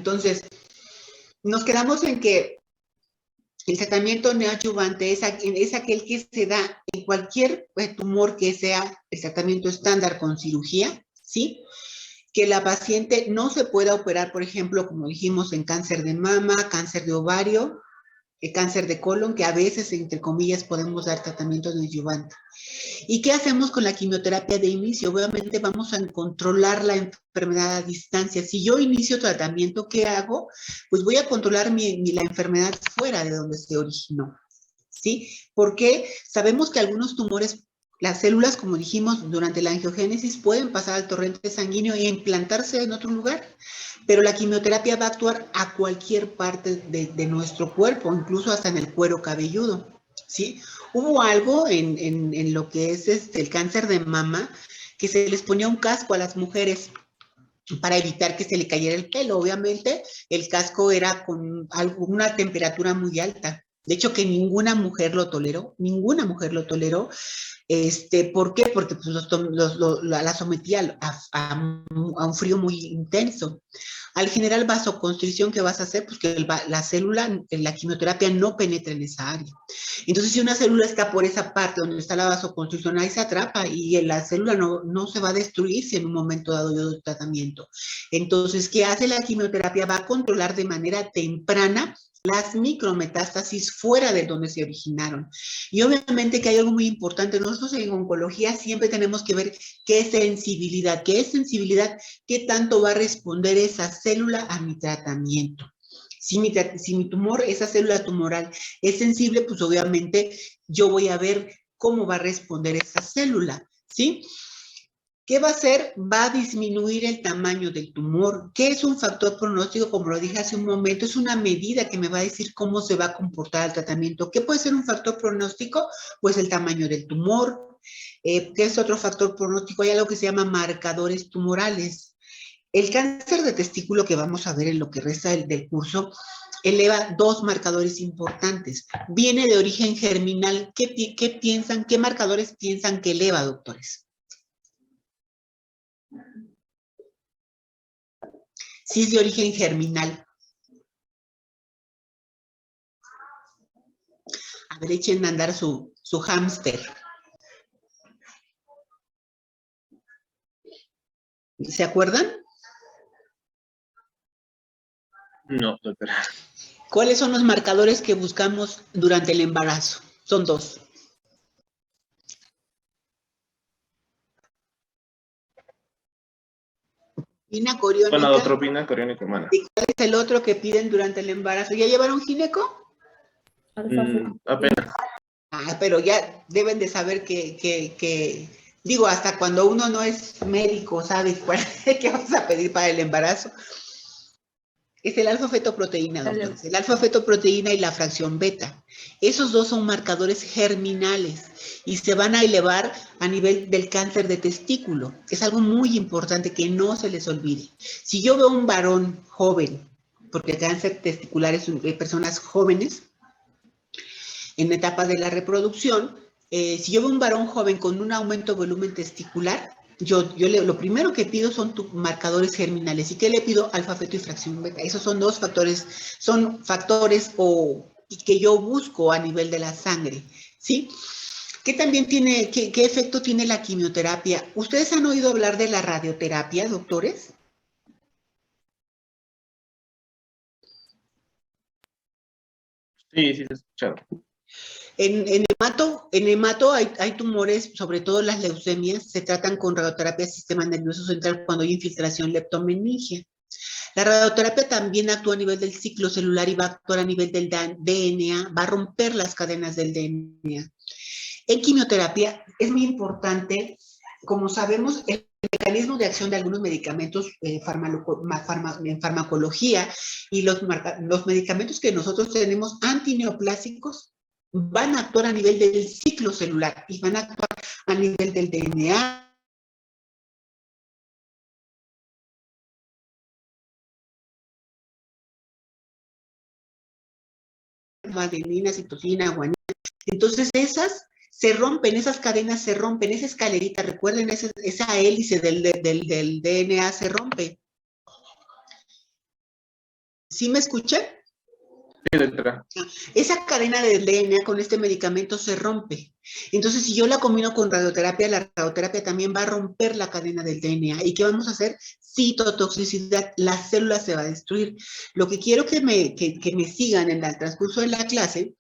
Entonces, nos quedamos en que el tratamiento neoadyuvante es aquel que se da en cualquier tumor que sea el tratamiento estándar con cirugía, ¿sí? Que la paciente no se pueda operar, por ejemplo, como dijimos, en cáncer de mama, cáncer de ovario, cáncer de colon, que a veces, entre comillas, podemos dar tratamiento neoadyuvante. ¿Y qué hacemos con la quimioterapia de inicio? Obviamente vamos a controlar la enfermedad a distancia. Si yo inicio tratamiento, ¿qué hago? Pues voy a controlar la enfermedad fuera de donde se originó, ¿sí? Porque sabemos que algunos tumores, las células, como dijimos, durante la angiogénesis pueden pasar al torrente sanguíneo e implantarse en otro lugar, pero la quimioterapia va a actuar a cualquier parte de nuestro cuerpo, incluso hasta en el cuero cabelludo, ¿sí? Hubo algo en lo que es el cáncer de mama, que se les ponía un casco a las mujeres para evitar que se le cayera el pelo. Obviamente, el casco era con una temperatura muy alta. De hecho, que ninguna mujer lo toleró, ninguna mujer lo toleró. ¿Por qué? Porque pues, la sometía a un frío muy intenso. Al generar vasoconstricción, ¿qué vas a hacer? Pues que la célula, la quimioterapia no penetra en esa área. Entonces, si una célula está por esa parte donde está la vasoconstricción, ahí se atrapa y la célula no se va a destruir si en un momento dado yo doy tratamiento. Entonces, ¿qué hace la quimioterapia? Va a controlar de manera temprana las micrometástasis fuera de donde se originaron. Y obviamente que hay algo muy importante. Nosotros en oncología siempre tenemos que ver qué es sensibilidad. ¿Qué es sensibilidad? ¿Qué tanto va a responder esa célula a mi tratamiento? Si mi tumor, esa célula tumoral es sensible, pues obviamente yo voy a ver cómo va a responder esa célula, ¿sí? ¿Qué va a hacer? Va a disminuir el tamaño del tumor. ¿Qué es un factor pronóstico? Como lo dije hace un momento, es una medida que me va a decir cómo se va a comportar el tratamiento. ¿Qué puede ser un factor pronóstico? Pues el tamaño del tumor. ¿Qué es otro factor pronóstico? Hay algo que se llama marcadores tumorales. El cáncer de testículo que vamos a ver en lo que resta del curso eleva dos marcadores importantes. Viene de origen germinal. ¿Qué piensan? ¿Qué marcadores piensan que eleva, doctores? Si es de origen germinal. A ver, echen a andar su hámster. ¿Se acuerdan? No, doctora. ¿Cuáles son los marcadores que buscamos durante el embarazo? Son dos. Gonadotropina coriónica. Gonadotropina coriónica humana. ¿Y cuál es el otro que piden durante el embarazo? ¿Ya llevaron gineco? Apenas. Pero ya deben de saber que digo, hasta cuando uno no es médico, ¿sabe qué vamos a pedir para el embarazo? Es el alfa-fetoproteína, doctores. El alfa-fetoproteína y la fracción beta. Esos dos son marcadores germinales y se van a elevar a nivel del cáncer de testículo. Es algo muy importante que no se les olvide. Si yo veo un varón joven, porque el cáncer testicular es de personas jóvenes, en etapa de la reproducción, si yo veo un varón joven con un aumento de volumen testicular, lo primero que pido son marcadores germinales. ¿Y qué le pido? Alfa, feto y fracción beta. Esos son dos factores, que yo busco a nivel de la sangre, ¿sí? ¿Qué efecto tiene la quimioterapia? ¿Ustedes han oído hablar de la radioterapia, doctores? Sí, se ha escuchado. En hemato hay tumores, sobre todo las leucemias, se tratan con radioterapia del sistema nervioso central cuando hay infiltración leptomeningia. La radioterapia también actúa a nivel del ciclo celular y va a actuar a nivel del DNA, va a romper las cadenas del DNA. En quimioterapia es muy importante, como sabemos, el mecanismo de acción de algunos medicamentos en farmacología y los medicamentos que nosotros tenemos antineoplásicos van a actuar a nivel del ciclo celular y van a actuar a nivel del DNA. Adenina, citosina, guanina. Entonces se rompen, esas cadenas se rompen, esa escalerita, recuerden, esa hélice del DNA se rompe. ¿Sí me escuchan? Sí, doctora. Esa cadena de DNA con este medicamento se rompe. Entonces, si yo la combino con radioterapia, la radioterapia también va a romper la cadena del DNA. ¿Y qué vamos a hacer? Citotoxicidad, la célula se va a destruir. Lo que quiero que me sigan en el transcurso de la clase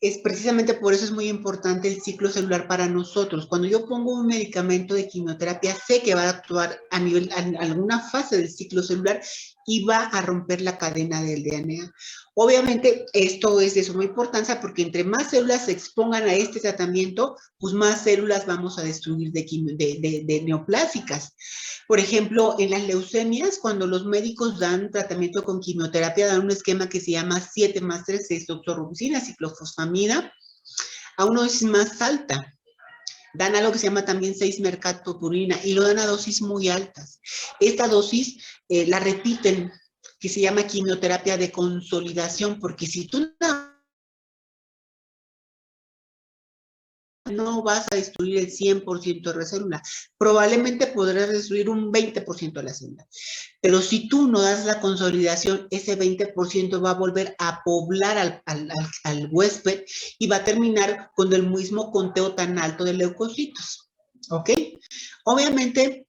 es precisamente por eso es muy importante el ciclo celular para nosotros. Cuando yo pongo un medicamento de quimioterapia, sé que va a actuar a alguna fase del ciclo celular y va a romper la cadena del DNA. Obviamente, esto es de suma importancia porque entre más células se expongan a este tratamiento, pues más células vamos a destruir de neoplásicas. Por ejemplo, en las leucemias, cuando los médicos dan tratamiento con quimioterapia, dan un esquema que se llama 7+3, 6 doxorubicina, ciclofosfamida, a una dosis más alta. Dan algo que se llama también 6-mercaptopurina y lo dan a dosis muy altas. Esta dosis la repiten, que se llama quimioterapia de consolidación, porque si tú no vas a destruir el 100% de la célula, probablemente podrás destruir un 20% de la célula. Pero si tú no das la consolidación, ese 20% va a volver a poblar al huésped y va a terminar con el mismo conteo tan alto de leucocitos. ¿Ok? Obviamente,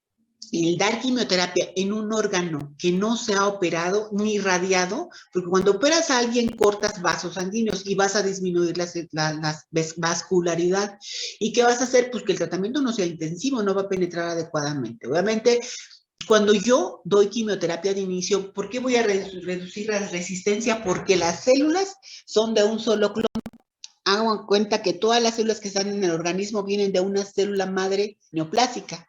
el dar quimioterapia en un órgano que no se ha operado ni radiado, porque cuando operas a alguien cortas vasos sanguíneos y vas a disminuir la vascularidad. ¿Y qué vas a hacer? Pues que el tratamiento no sea intensivo, no va a penetrar adecuadamente. Obviamente, cuando yo doy quimioterapia de inicio, ¿por qué voy a reducir la resistencia? Porque las células son de un solo clon. Hagan cuenta que todas las células que están en el organismo vienen de una célula madre neoplásica.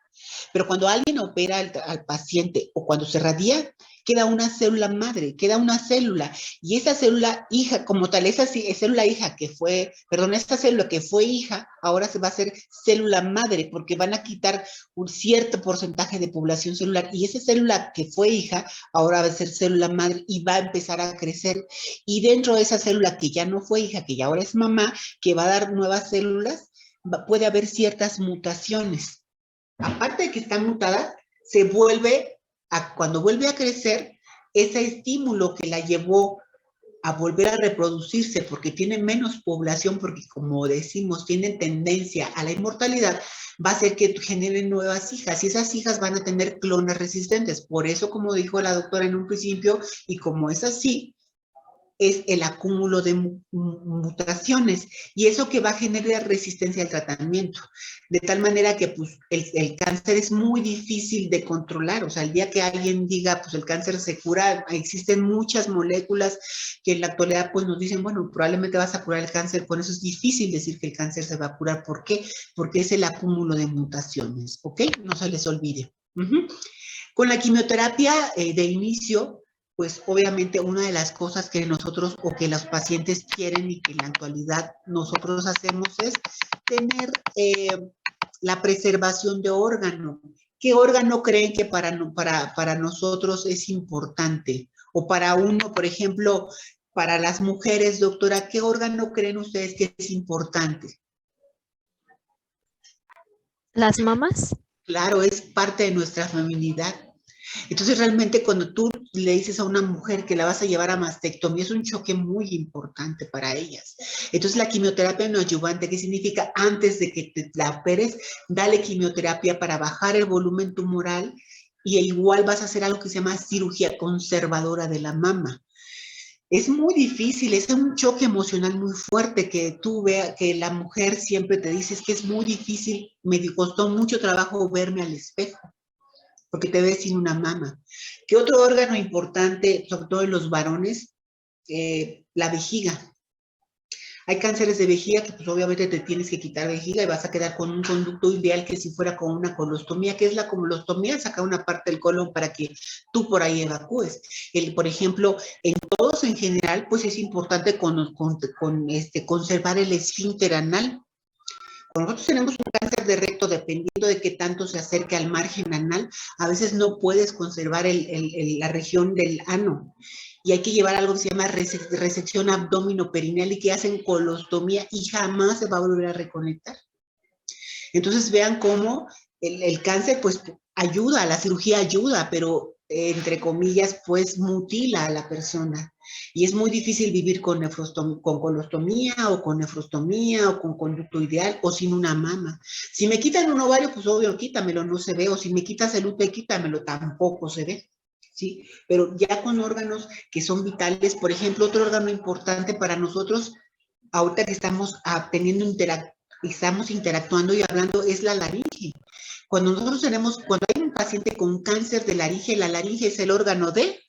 Pero cuando alguien opera al paciente o cuando se radia, queda una célula madre, queda una célula. Y esa célula hija, como tal, esa célula hija que fue, perdón, esta célula que fue hija, ahora se va a hacer célula madre, porque van a quitar un cierto porcentaje de población celular. Y esa célula que fue hija, ahora va a ser célula madre y va a empezar a crecer. Y dentro de esa célula que ya no fue hija, que ya ahora es mamá, que va a dar nuevas células, puede haber ciertas mutaciones. Aparte de que está mutada, se vuelve, cuando vuelve a crecer, ese estímulo que la llevó a volver a reproducirse porque tiene menos población, porque como decimos, tiene tendencia a la inmortalidad, va a hacer que generen nuevas hijas y esas hijas van a tener clones resistentes. Por eso, como dijo la doctora en un principio, y como es así, es el acúmulo de mutaciones y eso que va a generar resistencia al tratamiento. De tal manera que pues, el cáncer es muy difícil de controlar. O sea, el día que alguien diga, pues el cáncer se cura, existen muchas moléculas que en la actualidad pues nos dicen, bueno, probablemente vas a curar el cáncer. Por eso es difícil decir que el cáncer se va a curar. ¿Por qué? Porque es el acúmulo de mutaciones, ¿ok? No se les olvide. Con la quimioterapia de inicio, pues obviamente una de las cosas que nosotros o que los pacientes quieren y que en la actualidad nosotros hacemos es tener la preservación de órgano. ¿Qué órgano creen que para nosotros es importante? O para uno, por ejemplo, para las mujeres, doctora, ¿qué órgano creen ustedes que es importante? ¿Las mamas? Claro, es parte de nuestra feminidad. Entonces, realmente cuando tú le dices a una mujer que la vas a llevar a mastectomía, es un choque muy importante para ellas. Entonces, la quimioterapia neoadyuvante, ¿qué significa? Antes de que te la operes, dale quimioterapia para bajar el volumen tumoral y igual vas a hacer algo que se llama cirugía conservadora de la mama. Es muy difícil, es un choque emocional muy fuerte que tú veas, que la mujer siempre te dice, es que es muy difícil, me costó mucho trabajo verme al espejo porque te ves sin una mama. ¿Qué otro órgano importante, sobre todo en los varones? La vejiga. Hay cánceres de vejiga que pues obviamente te tienes que quitar vejiga y vas a quedar con un conducto ideal que si fuera con una colostomía, que es la colostomía, sacar una parte del colon para que tú por ahí evacúes. Por ejemplo, en todos en general, pues es importante conservar el esfínter anal. Cuando nosotros tenemos un cáncer de recto, dependiendo de qué tanto se acerque al margen anal, a veces no puedes conservar la región del ano. Y hay que llevar algo que se llama resección abdominoperineal y que hacen colostomía y jamás se va a volver a reconectar. Entonces vean cómo el cáncer pues ayuda, la cirugía ayuda, pero entre comillas, pues mutila a la persona. Y es muy difícil vivir con colostomía o con nefrostomía o con conducto ideal o sin una mama. Si me quitan un ovario, pues obvio, quítamelo, no se ve. O si me quitas el útero, quítamelo, tampoco se ve. ¿Sí? Pero ya con órganos que son vitales, por ejemplo, otro órgano importante para nosotros, ahorita que estamos estamos interactuando y hablando, es la laringe. Cuando hay un paciente con cáncer de la laringe es el órgano de...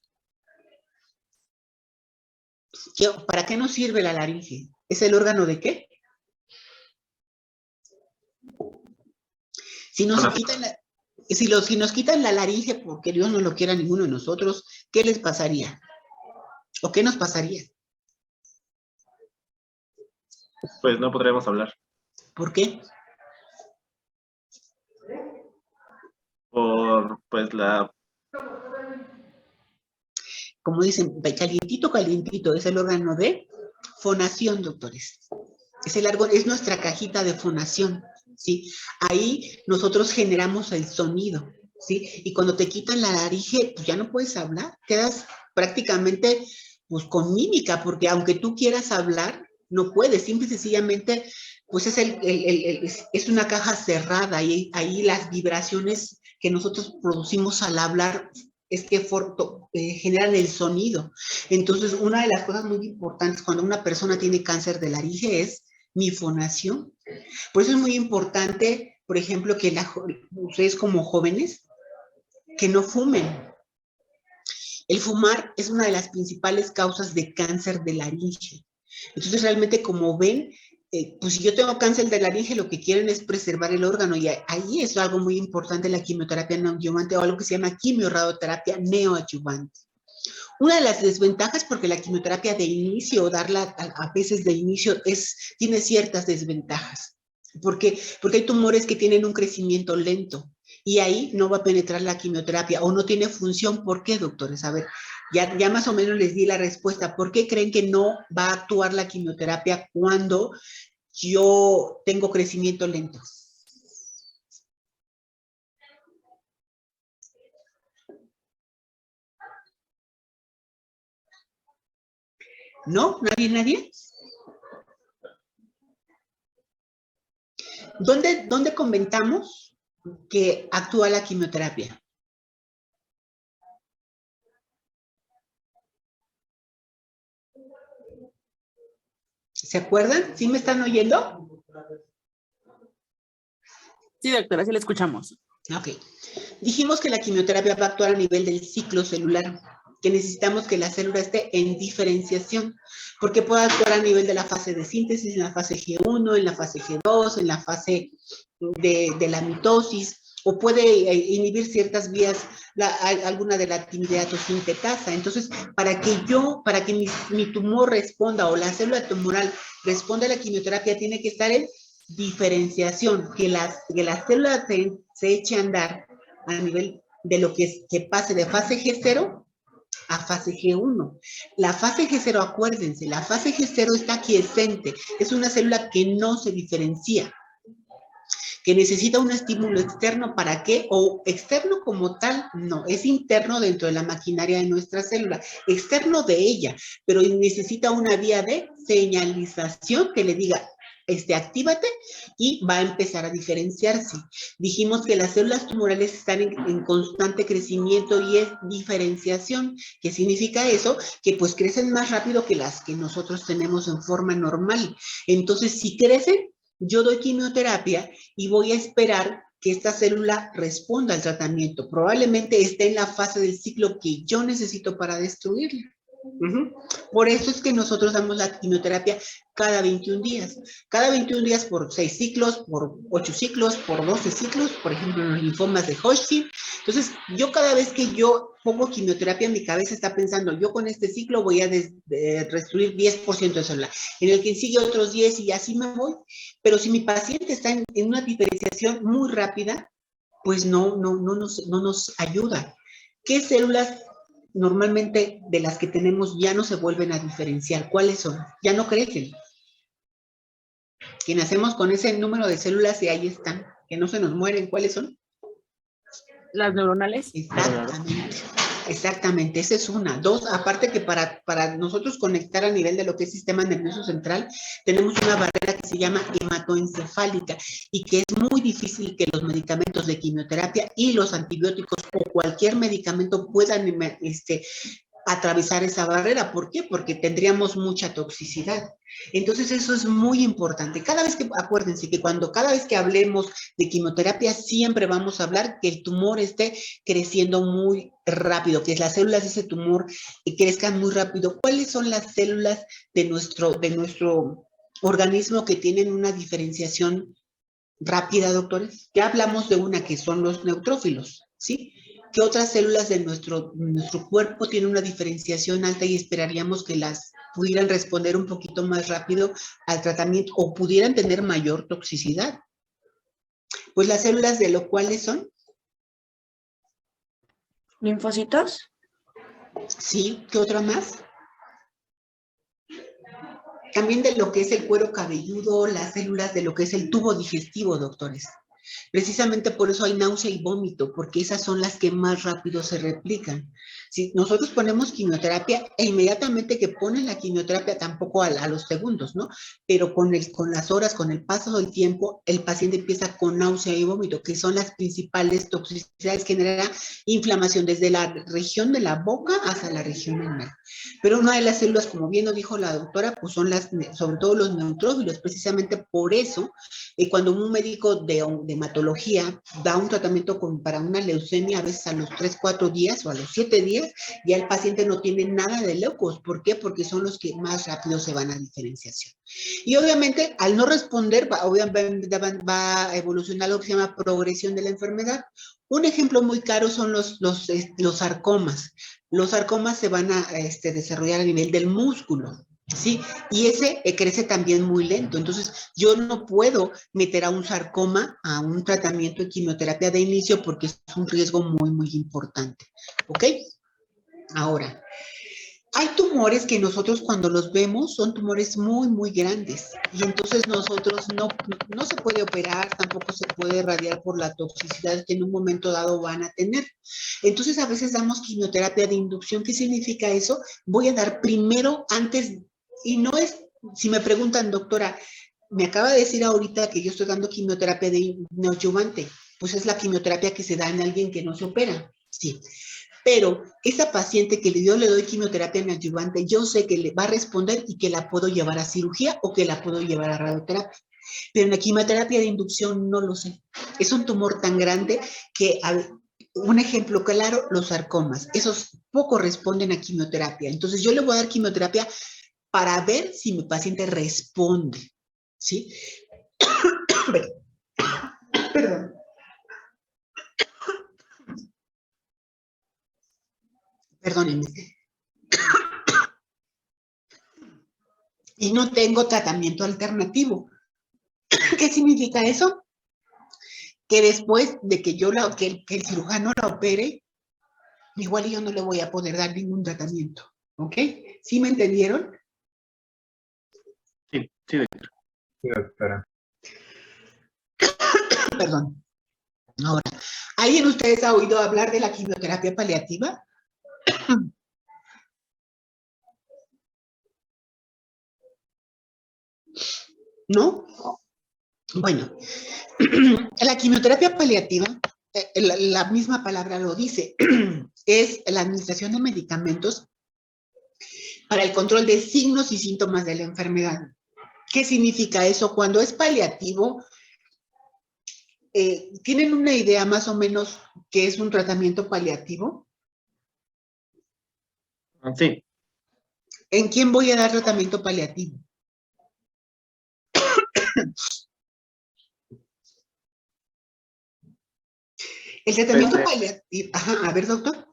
¿Para qué nos sirve la laringe? ¿Es el órgano de qué? Si nos quitan la laringe, porque Dios no lo quiera a ninguno de nosotros, ¿qué les pasaría? ¿O qué nos pasaría? Pues no podremos hablar. ¿Por qué? Por, pues, la... Como dicen, calientito, calientito, es el órgano de fonación, doctores. Es nuestra cajita de fonación, ¿sí? Ahí nosotros generamos el sonido, ¿sí? Y cuando te quitan la laringe, pues ya no puedes hablar, quedas prácticamente, pues, con mímica, porque aunque tú quieras hablar, no puedes, simple y sencillamente, pues es una caja cerrada y ahí las vibraciones que nosotros producimos al hablar es que generan el sonido. Entonces, una de las cosas muy importantes cuando una persona tiene cáncer de laringe es mi fonación. Por eso es muy importante, por ejemplo, que ustedes como jóvenes, que no fumen. El fumar es una de las principales causas de cáncer de laringe. Entonces, realmente, como ven, pues si yo tengo cáncer de laringe, lo que quieren es preservar el órgano, y ahí es algo muy importante la quimioterapia neoadyuvante o algo que se llama quimioradioterapia neoadyuvante. Una de las desventajas, porque la quimioterapia de inicio, darla a veces de inicio, tiene ciertas desventajas. Porque hay tumores que tienen un crecimiento lento y ahí no va a penetrar la quimioterapia o no tiene función. ¿Por qué, doctores? A ver, ya más o menos les di la respuesta. ¿Por qué creen que no va a actuar la quimioterapia cuando yo tengo crecimiento lento? ¿No? ¿Nadie? ¿Dónde comentamos que actúa la quimioterapia? ¿Se acuerdan? ¿Sí me están oyendo? Sí, doctora, sí la escuchamos. Ok. Dijimos que la quimioterapia va a actuar a nivel del ciclo celular, que necesitamos que la célula esté en diferenciación, porque puede actuar a nivel de la fase de síntesis, en la fase G1, en la fase G2, en la fase de la mitosis, o puede inhibir ciertas vías, alguna de la timideatosintetasa. Entonces, para que mi tumor responda o la célula tumoral responda a la quimioterapia, tiene que estar en diferenciación, que la célula se eche a andar a nivel de lo que pase de fase G0 a fase G1. La fase G0, acuérdense, la fase G0 está quiescente, es una célula que no se diferencia, que necesita un estímulo externo. ¿Para qué? O externo como tal, no, es interno dentro de la maquinaria de nuestra célula, externo de ella, pero necesita una vía de señalización que le diga, actívate, y va a empezar a diferenciarse. Dijimos que las células tumorales están en constante crecimiento y es diferenciación. ¿Qué significa eso? Que pues crecen más rápido que las que nosotros tenemos en forma normal. Entonces, si crecen, yo doy quimioterapia y voy a esperar que esta célula responda al tratamiento. Probablemente esté en la fase del ciclo que yo necesito para destruirla. Por eso es que nosotros damos la quimioterapia cada 21 días. Cada 21 días por 6 ciclos, por 8 ciclos, por 12 ciclos, por ejemplo, en los linfomas de Hodgkin. Entonces, yo cada vez que yo pongo quimioterapia, mi cabeza está pensando, yo con este ciclo voy a destruir 10% de célula. En el que sigue otros 10 y así me voy. Pero si mi paciente está en una diferenciación muy rápida, pues no nos ayuda. ¿Qué células normalmente de las que tenemos ya no se vuelven a diferenciar? ¿Cuáles son? Ya no crecen. Que nacemos con ese número de células y ahí están, que no se nos mueren. ¿Cuáles son? Las neuronales. Exactamente. Exactamente, esa es una. Dos, aparte que para nosotros conectar a nivel de lo que es sistema nervioso central, tenemos una barrera que se llama hematoencefálica y que es muy difícil que los medicamentos de quimioterapia y los antibióticos o cualquier medicamento puedan atravesar esa barrera. ¿Por qué? Porque tendríamos mucha toxicidad. Entonces eso es muy importante. Acuérdense que cada vez que hablemos de quimioterapia, siempre vamos a hablar que el tumor esté creciendo muy rápido, que las células de ese tumor crezcan muy rápido. ¿Cuáles son las células de nuestro organismo que tienen una diferenciación rápida, doctores? Ya hablamos de una que son los neutrófilos, ¿sí? ¿Qué otras células de nuestro cuerpo tienen una diferenciación alta y esperaríamos que las pudieran responder un poquito más rápido al tratamiento o pudieran tener mayor toxicidad? Pues las células de lo cuales son. ¿Linfocitos? Sí, ¿qué otra más? También de lo que es el cuero cabelludo, las células de lo que es el tubo digestivo, doctores. Precisamente por eso hay náusea y vómito, porque esas son las que más rápido se replican. Si nosotros ponemos quimioterapia, e inmediatamente que ponen la quimioterapia, tampoco a los segundos, ¿no? Pero con las horas, con el paso del tiempo, el paciente empieza con náusea y vómito, que son las principales toxicidades que genera inflamación desde la región de la boca hasta la región anal. Pero una de las células, como bien lo dijo la doctora, pues son sobre todo los neutrófilos. Precisamente por eso, cuando un médico de hematología da un tratamiento para una leucemia, a veces a los 3, 4 días o a los 7 días, ya el paciente no tiene nada de leucos. ¿Por qué? Porque son los que más rápido se van a diferenciación. Y obviamente, al no responder, va a evolucionar lo que se llama progresión de la enfermedad. Un ejemplo muy claro son los sarcomas. Los sarcomas se van a desarrollar a nivel del músculo, ¿sí? Y ese crece también muy lento. Entonces, yo no puedo meter a un sarcoma a un tratamiento de quimioterapia de inicio porque es un riesgo muy, muy importante. ¿Ok? Ahora, hay tumores que nosotros cuando los vemos son tumores muy, muy grandes y entonces nosotros no se puede operar, tampoco se puede radiar por la toxicidad que en un momento dado van a tener. Entonces a veces damos quimioterapia de inducción. ¿Qué significa eso? Voy a dar primero antes, y no es, si me preguntan, doctora, me acaba de decir ahorita que yo estoy dando quimioterapia de neoadyuvante, pues es la quimioterapia que se da en alguien que no se opera, sí. Pero esa paciente que yo le doy quimioterapia neoadyuvante, yo sé que le va a responder y que la puedo llevar a cirugía o que la puedo llevar a radioterapia. Pero en la quimioterapia de inducción no lo sé. Es un tumor tan grande que, un ejemplo claro, los sarcomas. Esos poco responden a quimioterapia. Entonces yo le voy a dar quimioterapia para ver si mi paciente responde, ¿sí? Perdón. Perdónenme. Y no tengo tratamiento alternativo. ¿Qué significa eso? Que después de que el cirujano la opere, igual yo no le voy a poder dar ningún tratamiento. ¿Ok? ¿Sí me entendieron? Sí, sí, doctor. Sí, doctora. Perdón. Ahora, ¿alguien de ustedes ha oído hablar de la quimioterapia paliativa? ¿No? Bueno, la quimioterapia paliativa, la misma palabra lo dice, es la administración de medicamentos para el control de signos y síntomas de la enfermedad. ¿Qué significa eso? Cuando es paliativo, ¿tienen una idea más o menos qué es un tratamiento paliativo? Sí. ¿En quién voy a dar tratamiento paliativo? El tratamiento paliativo, ajá, a ver, doctor.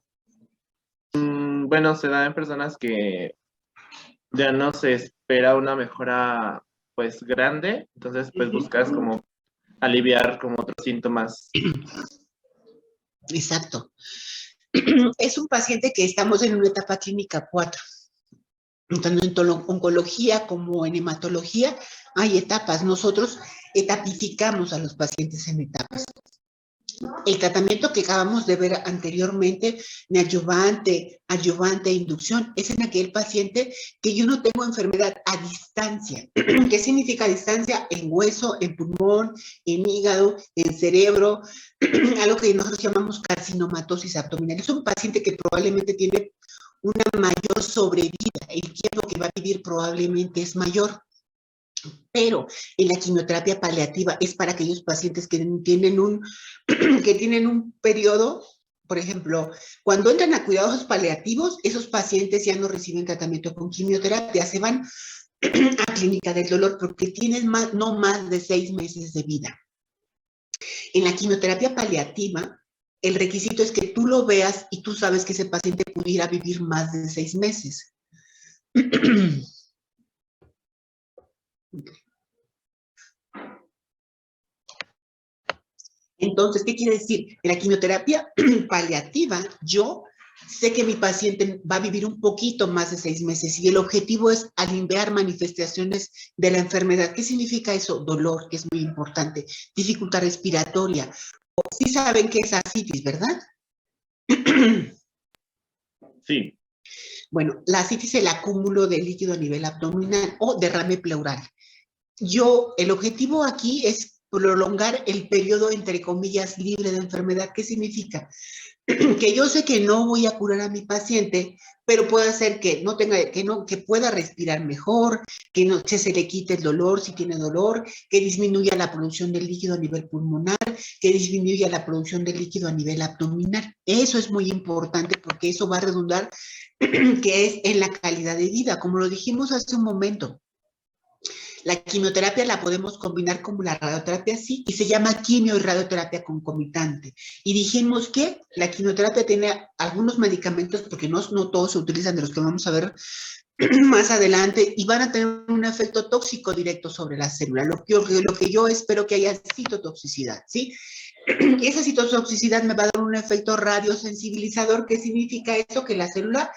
Bueno, se da en personas que ya no se espera una mejora pues grande, entonces pues buscas como aliviar como otros síntomas. Exacto. Es un paciente que estamos en una etapa clínica 4. Tanto en oncología como en hematología hay etapas. Nosotros etapificamos a los pacientes en etapas. El tratamiento que acabamos de ver anteriormente, neoadyuvante, adyuvante e inducción, es en aquel paciente que yo no tengo enfermedad a distancia. ¿Qué significa distancia? En hueso, en pulmón, en hígado, en cerebro, algo que nosotros llamamos carcinomatosis abdominal. Es un paciente que probablemente tiene una mayor sobrevida, el tiempo que va a vivir probablemente es mayor. Pero en la quimioterapia paliativa es para aquellos pacientes que tienen un periodo, por ejemplo, cuando entran a cuidados paliativos, esos pacientes ya no reciben tratamiento con quimioterapia, se van a clínica del dolor porque tienen no más de 6 meses de vida. En la quimioterapia paliativa, el requisito es que tú lo veas y tú sabes que ese paciente pudiera vivir más de 6 meses. Entonces, ¿qué quiere decir? En la quimioterapia paliativa, yo sé que mi paciente va a vivir un poquito más de 6 meses y el objetivo es aliviar manifestaciones de la enfermedad. ¿Qué significa eso? Dolor, que es muy importante, dificultad respiratoria. Sí saben qué es ascitis, ¿verdad? Sí. Bueno, la ascitis es el acúmulo de líquido a nivel abdominal o derrame pleural. El objetivo aquí es prolongar el periodo, entre comillas, libre de enfermedad. ¿Qué significa? Que yo sé que no voy a curar a mi paciente, pero puede hacer que que pueda respirar mejor, que se le quite el dolor si tiene dolor, que disminuya la producción de líquido a nivel pulmonar, que disminuya la producción de líquido a nivel abdominal. Eso es muy importante porque eso va a redundar que es en la calidad de vida, como lo dijimos hace un momento. La quimioterapia la podemos combinar como la radioterapia, sí, y se llama quimio y radioterapia concomitante. Y dijimos que la quimioterapia tiene algunos medicamentos, porque no todos se utilizan, de los que vamos a ver más adelante, y van a tener un efecto tóxico directo sobre la célula. Lo que yo espero que haya citotoxicidad, ¿sí? Y esa citotoxicidad me va a dar un efecto radiosensibilizador. ¿Qué significa eso? Que la célula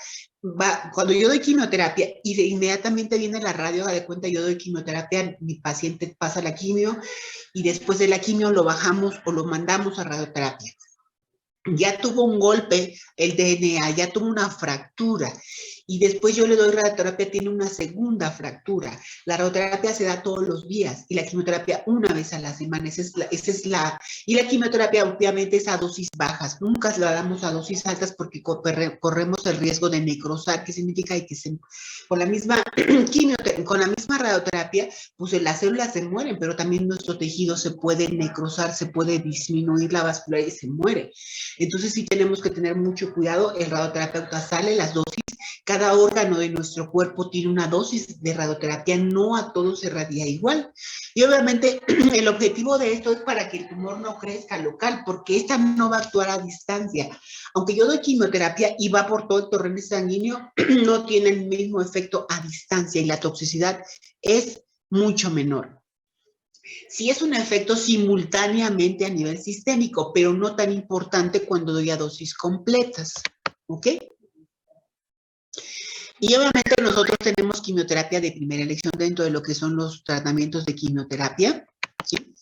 cuando yo doy quimioterapia y inmediatamente viene la radio, haga de cuenta, yo doy quimioterapia, mi paciente pasa la quimio y después de la quimio lo bajamos o lo mandamos a radioterapia. Ya tuvo un golpe el DNA, ya tuvo una fractura y después yo le doy radioterapia, tiene una segunda fractura. La radioterapia se da todos los días y la quimioterapia una vez a la semana. Y la quimioterapia obviamente es a dosis bajas, nunca la damos a dosis altas porque corremos el riesgo de necrosar, que significa que con la misma con la misma radioterapia, pues las células se mueren, pero también nuestro tejido se puede necrosar, se puede disminuir la vascularidad y se muere. Entonces sí tenemos que tener mucho cuidado. El radioterapeuta sale las dosis. Cada órgano de nuestro cuerpo tiene una dosis de radioterapia, no a todos se radia igual. Y obviamente el objetivo de esto es para que el tumor no crezca local, porque esta no va a actuar a distancia. Aunque yo doy quimioterapia y va por todo el torrente sanguíneo, no tiene el mismo efecto a distancia y la toxicidad es mucho menor. Sí es un efecto simultáneamente a nivel sistémico, pero no tan importante cuando doy a dosis completas, ¿ok? Y obviamente nosotros tenemos quimioterapia de primera elección dentro de lo que son los tratamientos de quimioterapia, ¿sí?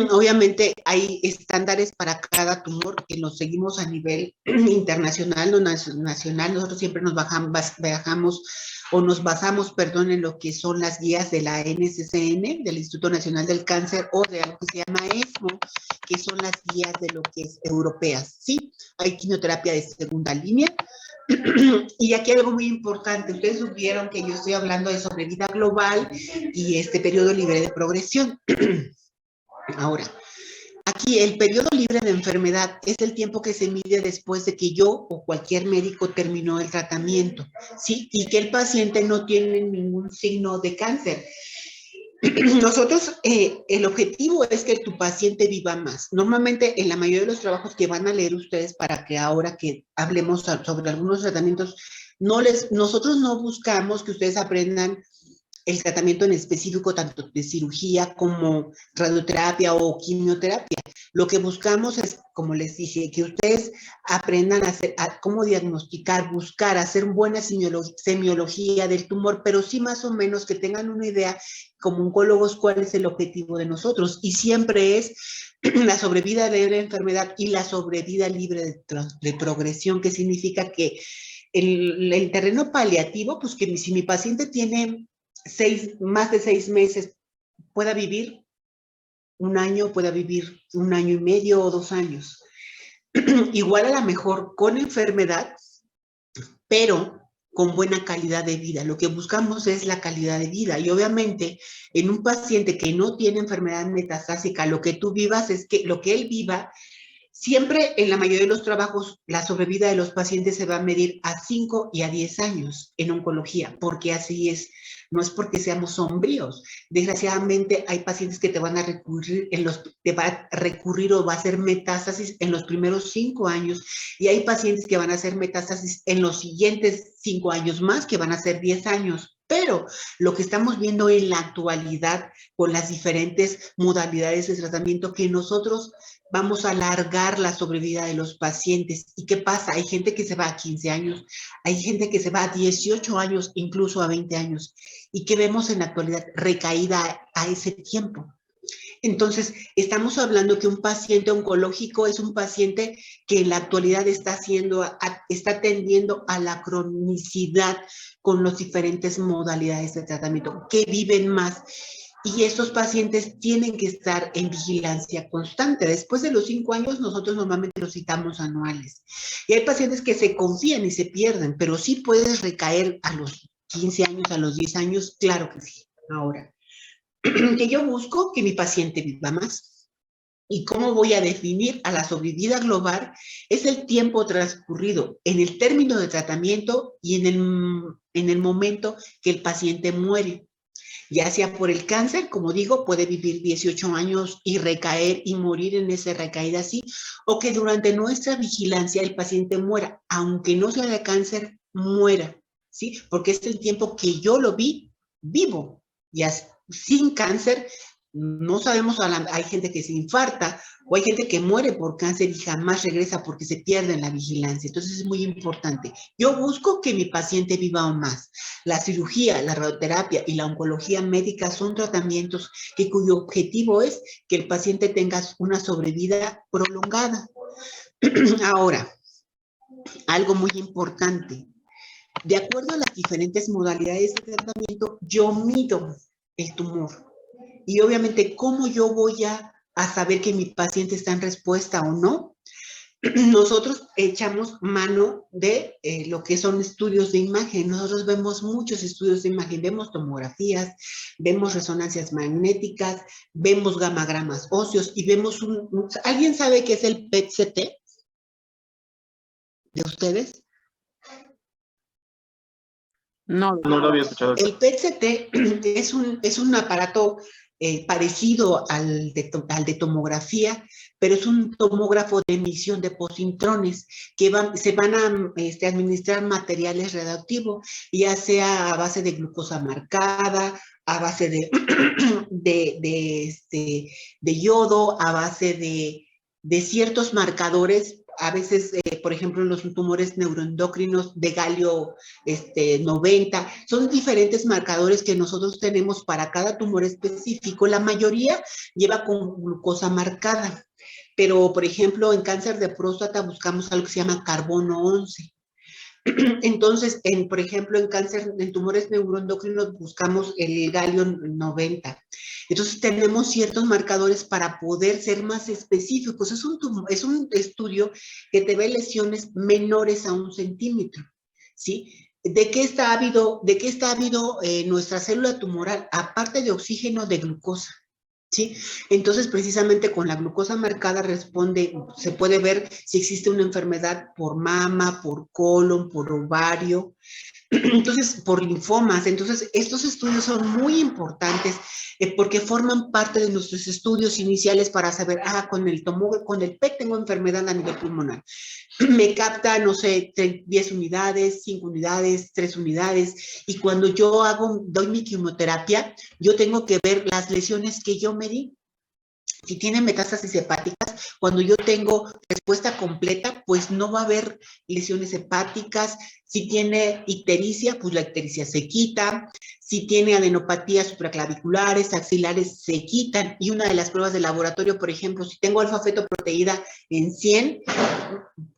Obviamente hay estándares para cada tumor que los seguimos a nivel internacional, no nacional. Nosotros siempre nos basamos, en lo que son las guías de la NCCN, del Instituto Nacional del Cáncer, o de algo que se llama ESMO, que son las guías de lo que es europeas, ¿sí? Hay quimioterapia de segunda línea. Y aquí algo muy importante, ustedes supieron que yo estoy hablando de sobrevida global y este periodo libre de progresión. Ahora, aquí el periodo libre de enfermedad es el tiempo que se mide después de que yo o cualquier médico terminó el tratamiento, ¿sí? Y que el paciente no tiene ningún signo de cáncer. Nosotros, el objetivo es que tu paciente viva más. Normalmente, en la mayoría de los trabajos que van a leer ustedes para que ahora que hablemos sobre algunos tratamientos, nosotros no buscamos que ustedes aprendan el tratamiento en específico, tanto de cirugía como radioterapia o quimioterapia. Lo que buscamos es, como les dije, que ustedes aprendan a cómo diagnosticar, buscar, hacer buena semiología del tumor, pero sí más o menos que tengan una idea como oncólogos cuál es el objetivo de nosotros. Y siempre es la sobrevida de la enfermedad y la sobrevida libre de progresión, que significa que el terreno paliativo, pues que si mi paciente tiene más de 6 meses, pueda vivir un año, pueda vivir 1 año y medio o 2 años. Igual a lo mejor con enfermedad, pero con buena calidad de vida. Lo que buscamos es la calidad de vida. Y obviamente, en un paciente que no tiene enfermedad metastásica, lo que tú vivas es que lo que él viva, siempre en la mayoría de los trabajos, la sobrevida de los pacientes se va a medir a 5 y a 10 años en oncología, porque así es. No es porque seamos sombríos. Desgraciadamente hay pacientes que te van a recurrir, te va a recurrir o va a hacer metástasis en los primeros 5 años, y hay pacientes que van a hacer metástasis en los siguientes 5 años más, que van a ser 10 años. Pero lo que estamos viendo en la actualidad con las diferentes modalidades de tratamiento, que nosotros vamos a alargar la sobrevida de los pacientes. ¿Y qué pasa? Hay gente que se va a 15 años, hay gente que se va a 18 años, incluso a 20 años. ¿Y qué vemos en la actualidad? Recaída a ese tiempo. Entonces, estamos hablando que un paciente oncológico es un paciente que en la actualidad está tendiendo a la cronicidad con las diferentes modalidades de tratamiento, que viven más. Y estos pacientes tienen que estar en vigilancia constante. Después de los 5 años, nosotros normalmente los citamos anuales. Y hay pacientes que se confían y se pierden, pero sí puedes recaer a los 15 años, a los 10 años, claro que sí. Ahora, que yo busco que mi paciente viva más. ¿Y cómo voy a definir a la sobrevida global? Es el tiempo transcurrido en el término de tratamiento y en el momento que el paciente muere. Ya sea por el cáncer, como digo, puede vivir 18 años y recaer y morir en esa recaída así, o que durante nuestra vigilancia el paciente muera, aunque no sea de cáncer, muera, ¿sí? Porque es el tiempo que yo lo vi vivo, ya sin cáncer. No sabemos, hay gente que se infarta o hay gente que muere por cáncer y jamás regresa porque se pierde en la vigilancia. Entonces es muy importante. Yo busco que mi paciente viva aún más. La cirugía, la radioterapia y la oncología médica son tratamientos cuyo objetivo es que el paciente tenga una sobrevida prolongada. Ahora, algo muy importante. De acuerdo a las diferentes modalidades de tratamiento, yo mido el tumor. Y obviamente, ¿cómo yo voy a saber que mi paciente está en respuesta o no? Nosotros echamos mano de lo que son estudios de imagen. Nosotros vemos muchos estudios de imagen, vemos tomografías, vemos resonancias magnéticas, vemos gamagramas óseos y vemos ¿alguien sabe qué es el PET-CT? ¿De ustedes? No, No lo había escuchado. El PET-CT es un aparato parecido al de tomografía, pero es un tomógrafo de emisión de positrones que se van a administrar materiales radioactivos, ya sea a base de glucosa marcada, a base de yodo, a base de ciertos marcadores. A veces, por ejemplo, en los tumores neuroendocrinos de galio 90, son diferentes marcadores que nosotros tenemos para cada tumor específico. La mayoría lleva con glucosa marcada, pero, por ejemplo, en cáncer de próstata buscamos algo que se llama carbono 11. Entonces, por ejemplo, en tumores neuroendocrinos buscamos el galio 90. Entonces, tenemos ciertos marcadores para poder ser más específicos. Es un estudio que te ve lesiones menores a 1 centímetro, ¿sí? ¿De qué está ávido nuestra célula tumoral? Aparte de oxígeno, de glucosa. ¿Sí? Entonces, precisamente con la glucosa marcada se puede ver si existe una enfermedad por mama, por colon, por ovario, entonces, por linfomas. Entonces, estos estudios son muy importantes porque forman parte de nuestros estudios iniciales para saber, con el PET tengo enfermedad a nivel pulmonar. Me capta, no sé, 10 unidades, 5 unidades, 3 unidades, y cuando yo doy mi quimioterapia, yo tengo que ver las lesiones que yo medí. Si tiene metástasis hepáticas, cuando yo tengo respuesta completa, pues no va a haber lesiones hepáticas. Si tiene ictericia, pues la ictericia se quita. Si tiene adenopatías supraclaviculares, axilares, se quitan. Y una de las pruebas de laboratorio, por ejemplo, si tengo alfa-fetoproteína en 100,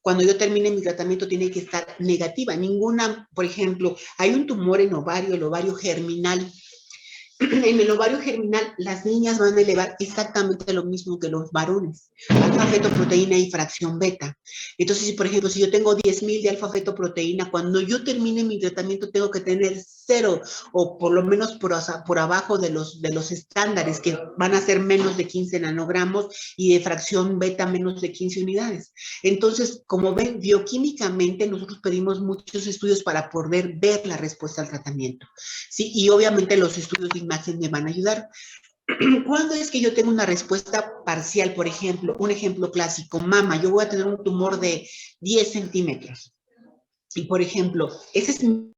cuando yo termine mi tratamiento tiene que estar negativa. Ninguna, por ejemplo, hay un tumor en ovario, el ovario germinal. En el ovario germinal, las niñas van a elevar exactamente lo mismo que los varones, alfa-fetoproteína y fracción beta. Entonces, si, por ejemplo, si yo tengo 10,000 de alfa-fetoproteína, cuando yo termine mi tratamiento tengo que tener 0, o por lo menos por abajo de los estándares, que van a ser menos de 15 nanogramos, y de fracción beta menos de 15 unidades. Entonces, como ven, bioquímicamente nosotros pedimos muchos estudios para poder ver la respuesta al tratamiento. Sí, y obviamente los estudios de imagen me van a ayudar. ¿Cuándo es que yo tengo una respuesta parcial? Por ejemplo, un ejemplo clásico, mama, yo voy a tener un tumor de 10 centímetros. Y por ejemplo, ese es mi